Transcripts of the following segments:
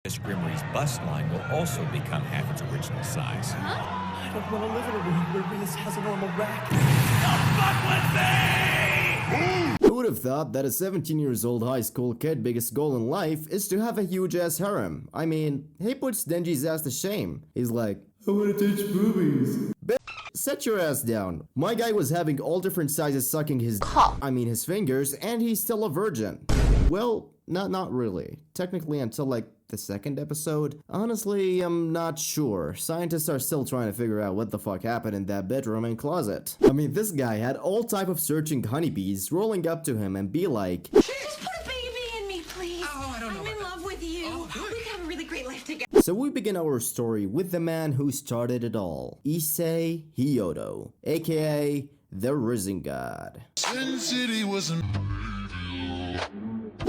Miss Grimmery's bust line will also become half its original size. I don't want to live in a room where Rias has a normal rack. I would have thought that a 17 years old high school kid biggest goal in life is to have a huge ass harem. I mean, he puts Denji's ass to shame. He's like, I wanna touch boobies. Set your ass down. My guy was having all different sizes sucking his his fingers, and he's still a virgin. Well, not really. Technically until like the second episode. Honestly, I'm not sure. Scientists are still trying to figure out what the fuck happened in that bedroom and closet. I mean, this guy had all type of searching honeybees rolling up to him and be like, Just put a baby in me, please. Oh, I don't know I'm in about love with you. Oh, good. We can have a really great life together. So we begin our story with the man who started it all, Issei Hyodo, aka the Risen God. Sin City was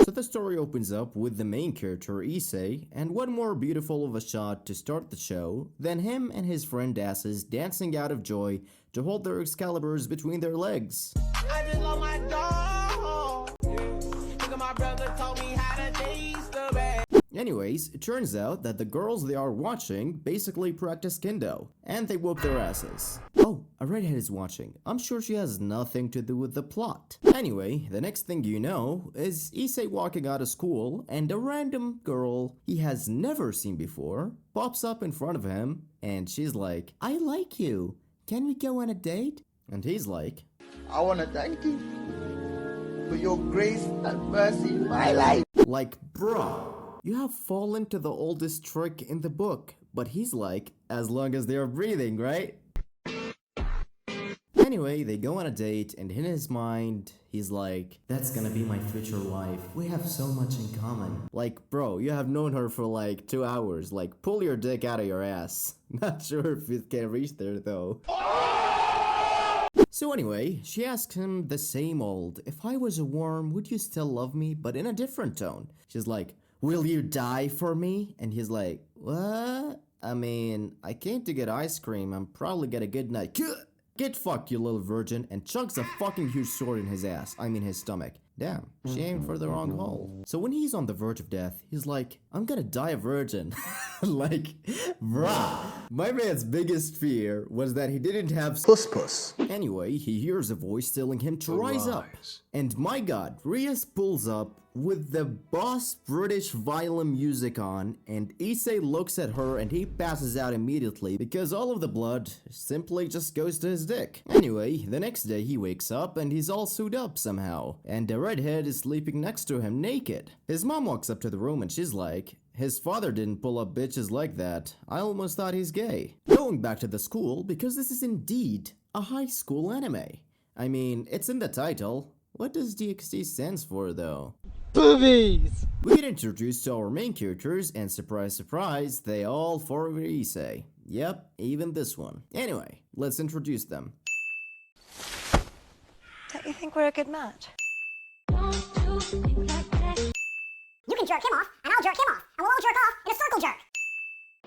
So the story opens up with the main character Issei, and what more beautiful of a shot to start the show than him and his friend Asses dancing out of joy to hold their Excaliburs between their legs. I just love my dog. Look, my brother told me how to taste the bag. Anyways, it turns out that the girls they are watching basically practice kendo, and they whoop their asses. Oh, a redhead is watching. I'm sure she has nothing to do with the plot. Anyway, the next thing you know is Issei walking out of school, and a random girl he has never seen before pops up in front of him, and she's like, I like you. Can we go on a date? And he's like, I want to thank you for your grace and mercy in my life. like, bruh. You have fallen to the oldest trick in the book, but he's like, as long as they're breathing, right? Anyway, they go on a date, and in his mind, he's like, that's gonna be my future wife. We have so much in common. Like, bro, you have known her for like 2 hours. Like, pull your dick out of your ass. Not sure if it can reach there, though. So anyway, she asks him the same old, if I was a worm, would you still love me? But in a different tone. She's like, will you die for me? And he's like, what? I mean, I came to get ice cream. I'm probably get a good night. Get fucked, you little virgin, and chunks a fucking huge sword in his ass. I mean his stomach. Damn, she aimed for the wrong hole. So when he's on the verge of death, he's like, I'm gonna die a virgin. Like, bruh. My man's biggest fear was that he didn't have Puss. Anyway, he hears a voice telling him to rise up. And my god, Rias pulls up with the boss British violin music on, and Issei looks at her and he passes out immediately because all of the blood simply just goes to his dick. Anyway, the next day he wakes up and he's all suited up somehow, and the redhead is sleeping next to him naked. His mom walks up to the room and she's like, his father didn't pull up bitches like that. I almost thought he's gay. Going back to the school, because this is indeed a high school anime. I mean, it's in the title. What does DxD stands for, though? Boobies! We get introduced to our main characters, and surprise, surprise, they all favor Issei. Yep, even this one. Anyway, let's introduce them. Don't you think we're a good match? You can jerk him off, and I'll jerk him off, and we'll all jerk off in a circle jerk.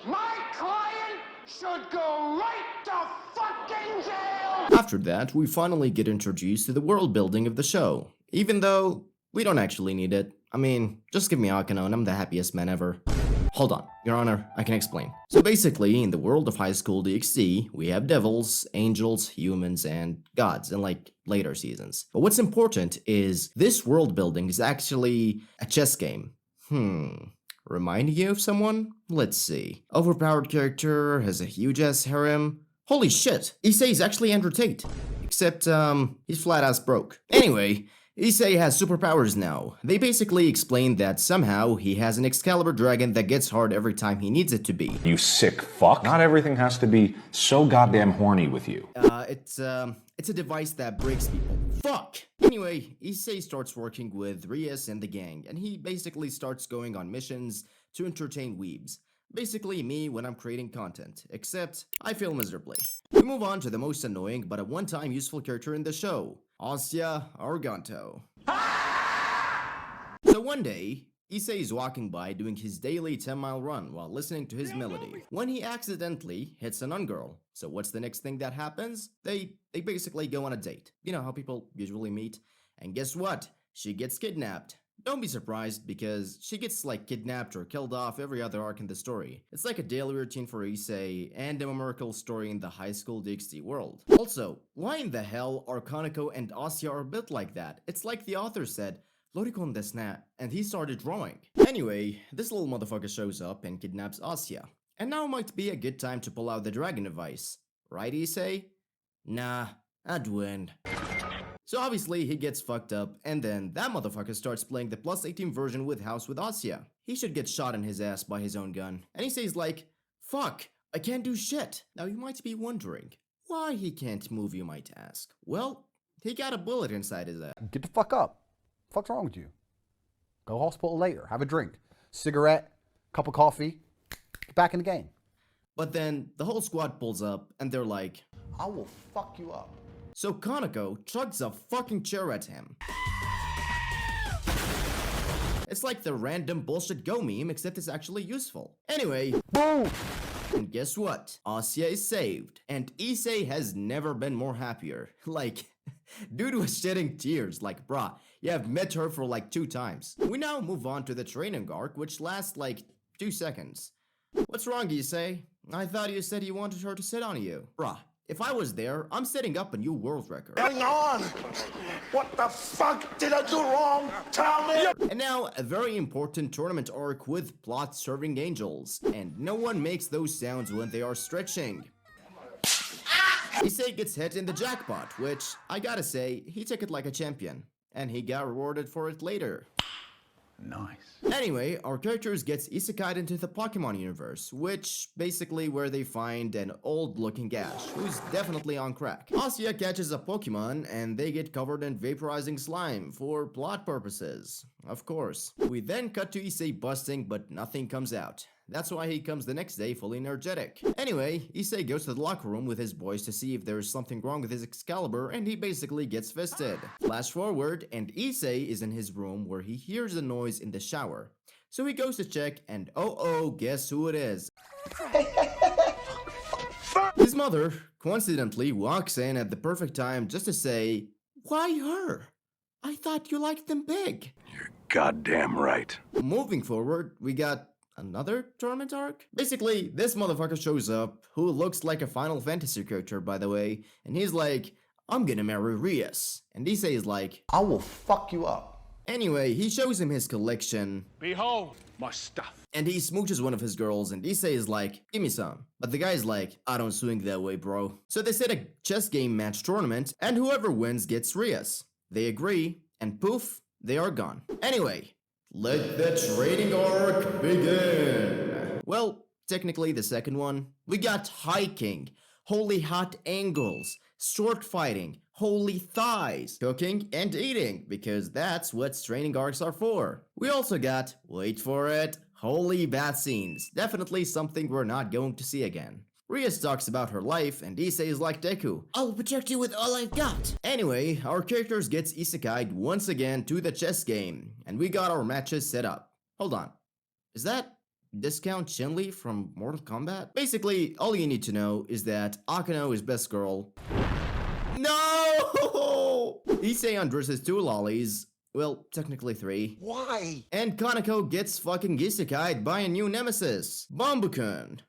My client should go right to fucking jail! After that, we finally get introduced to the world building of the show. Even though we don't actually need it. I mean, just give me Akano and I'm the happiest man ever. Hold on, Your Honor, I can explain. So basically, in the world of High School DxD, we have devils, angels, humans, and gods in like later seasons. But what's important is this world building is actually a chess game. Reminding you of someone? Let's see. Overpowered character, has a huge ass harem. Holy shit, Issei is actually Andrew Tate. Except, he's flat ass broke. Anyway, Issei has superpowers now. They basically explain that somehow he has an Excalibur dragon that gets hard every time he needs it to be. You sick fuck. Not everything has to be so goddamn horny with you. It's a device that breaks people. Fuck! Anyway, Issei starts working with Rias and the gang, and he basically starts going on missions to entertain weebs. Basically me when I'm creating content, except I fail miserably. We move on to the most annoying but at one time useful character in the show, Asya Arganto. So one day, Issei is walking by doing his daily 10-mile run while listening to his melody, when he accidentally hits an girl. So what's the next thing that happens? They basically go on a date. You know how people usually meet? And guess what? She gets kidnapped. Don't be surprised because she gets like kidnapped or killed off every other arc in the story. It's like a daily routine for Issei and a miracle story in the high school DxD world. Also, why in the hell are Kaneko and Asya are built like that? It's like the author said, "Lorikon desu ne," and he started drawing. Anyway, this little motherfucker shows up and kidnaps Asya. And now might be a good time to pull out the dragon device. Right, Issei? Nah, I'd win. So obviously he gets fucked up, and then that motherfucker starts playing the plus 18 version with House with Asya. He should get shot in his ass by his own gun. And he says like, "Fuck, I can't do shit." Now you might be wondering, why he can't move, you might ask. Well, he got a bullet inside his ass. Get the fuck up. What's wrong with you? Go hospital later, have a drink, cigarette, cup of coffee, get back in the game. But then the whole squad pulls up, and they're like, I will fuck you up. so Kaneko chugs a fucking chair at him. It's like the random bullshit Go meme, except it's actually useful. Anyway, boom! And guess what? Asya is saved, and Issei has never been more happier. Like, dude was shedding tears, like, bruh, you have met her for like 2 times. We now move on to the training arc, which lasts like 2 seconds. What's wrong, Issei? I thought you said you wanted her to sit on you. Bruh, if I was there, I'm setting up a new world record. Hang on! What the fuck did I do wrong? Tell me! And now, a very important tournament arc with plot serving angels. And no one makes those sounds when they are stretching. Issei gets hit in the jackpot, which, I gotta say, he took it like a champion. And he got rewarded for it later. Nice. Anyway, our characters gets isekai'd into the Pokemon universe, which basically where they find an old-looking Ash, who's definitely on crack. Asya catches a Pokemon, and they get covered in vaporizing slime for plot purposes. Of course. We then cut to Issei busting, but nothing comes out. That's why he comes the next day fully energetic. Anyway, Issei goes to the locker room with his boys to see if there's something wrong with his Excalibur, and he basically gets fisted. Flash forward, and Issei is in his room where he hears a noise in the shower. So he goes to check, and oh, guess who it is? His mother, coincidentally, walks in at the perfect time just to say, "Why her? I thought you liked them big." You're goddamn right. Moving forward, we got another tournament arc? Basically, this motherfucker shows up, who looks like a Final Fantasy character, by the way, and he's like, "I'm gonna marry Rias." And Issei is like, I will fuck you up. anyway, he shows him his collection, Behold my stuff. and he smooches one of his girls, and Issei is like, "Give me some." But the guy's like, "I don't swing that way, bro." So they set a chess game match tournament, and whoever wins gets Rias. They agree, and poof, they are gone. Anyway, let the training arc begin! Well, technically the second one. We got hiking, holy hot angles, sword fighting, holy thighs, cooking and eating, because that's what training arcs are for. We also got, wait for it, holy bath scenes. Definitely something we're not going to see again. Rias talks about her life, and Issei is like Deku, "I'll protect you with all I've got." Anyway, our characters gets isekai'd once again to the chess game, and we got our matches set up. Hold on, is that Discount Chun-Li from Mortal Kombat? Basically, all you need to know is that Akano is best girl. No! Issei undresses 2 lollies. Well, technically 3. Why? And Kaneko gets fucking isekai'd by a new nemesis, Bambukun.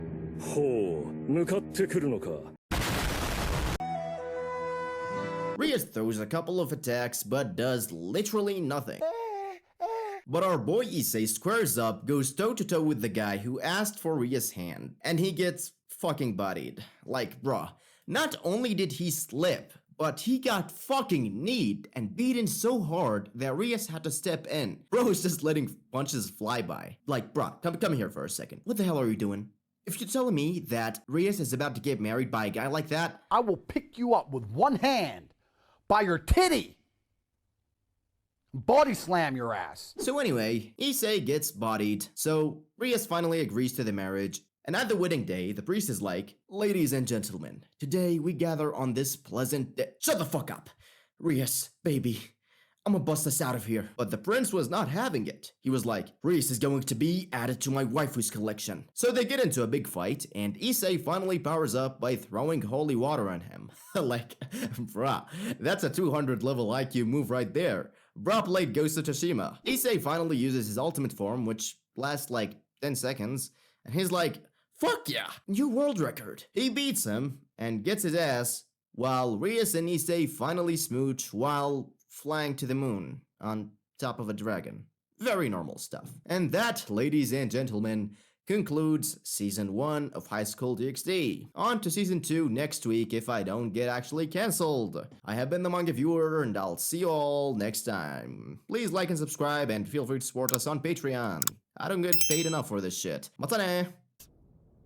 Rias throws a couple of attacks but does literally nothing. But our boy Issei squares up, goes toe-to-toe with the guy who asked for Rias' hand, and he gets fucking bodied. Like, bruh, not only did he slip, but he got fucking kneed and beaten so hard that Rias had to step in. Bro is just letting punches fly by. Like, bruh, come here for a second. What the hell are you doing? If you're telling me that Rias is about to get married by a guy like that, I will pick you up with one hand by your titty. Body slam your ass. So anyway, Issei gets bodied, so Rias finally agrees to the marriage, and at the wedding day, the priest is like, "Ladies and gentlemen, today we gather on this pleasant day." Shut the fuck up! Rias, baby, I'm gonna bust us out of here. But the prince was not having it. He was like, "Rias is going to be added to my waifu's collection." So they get into a big fight, and Issei finally powers up by throwing holy water on him. Like, bruh, that's a 200 level IQ move right there. Bra Blade goes to Toshima. Issei finally uses his ultimate form, which lasts like 10 seconds, and he's like, fuck yeah, new world record. He beats him and gets his ass, while Rias and Issei finally smooch while flying to the moon on top of a dragon. Very normal stuff. And that, ladies and gentlemen, concludes Season 1 of High School DxD. On to Season 2 next week if I don't get actually cancelled. I have been the Manga Viewer, and I'll see you all next time. Please like and subscribe, and feel free to support us on Patreon. I don't get paid enough for this shit. またね!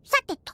さてと。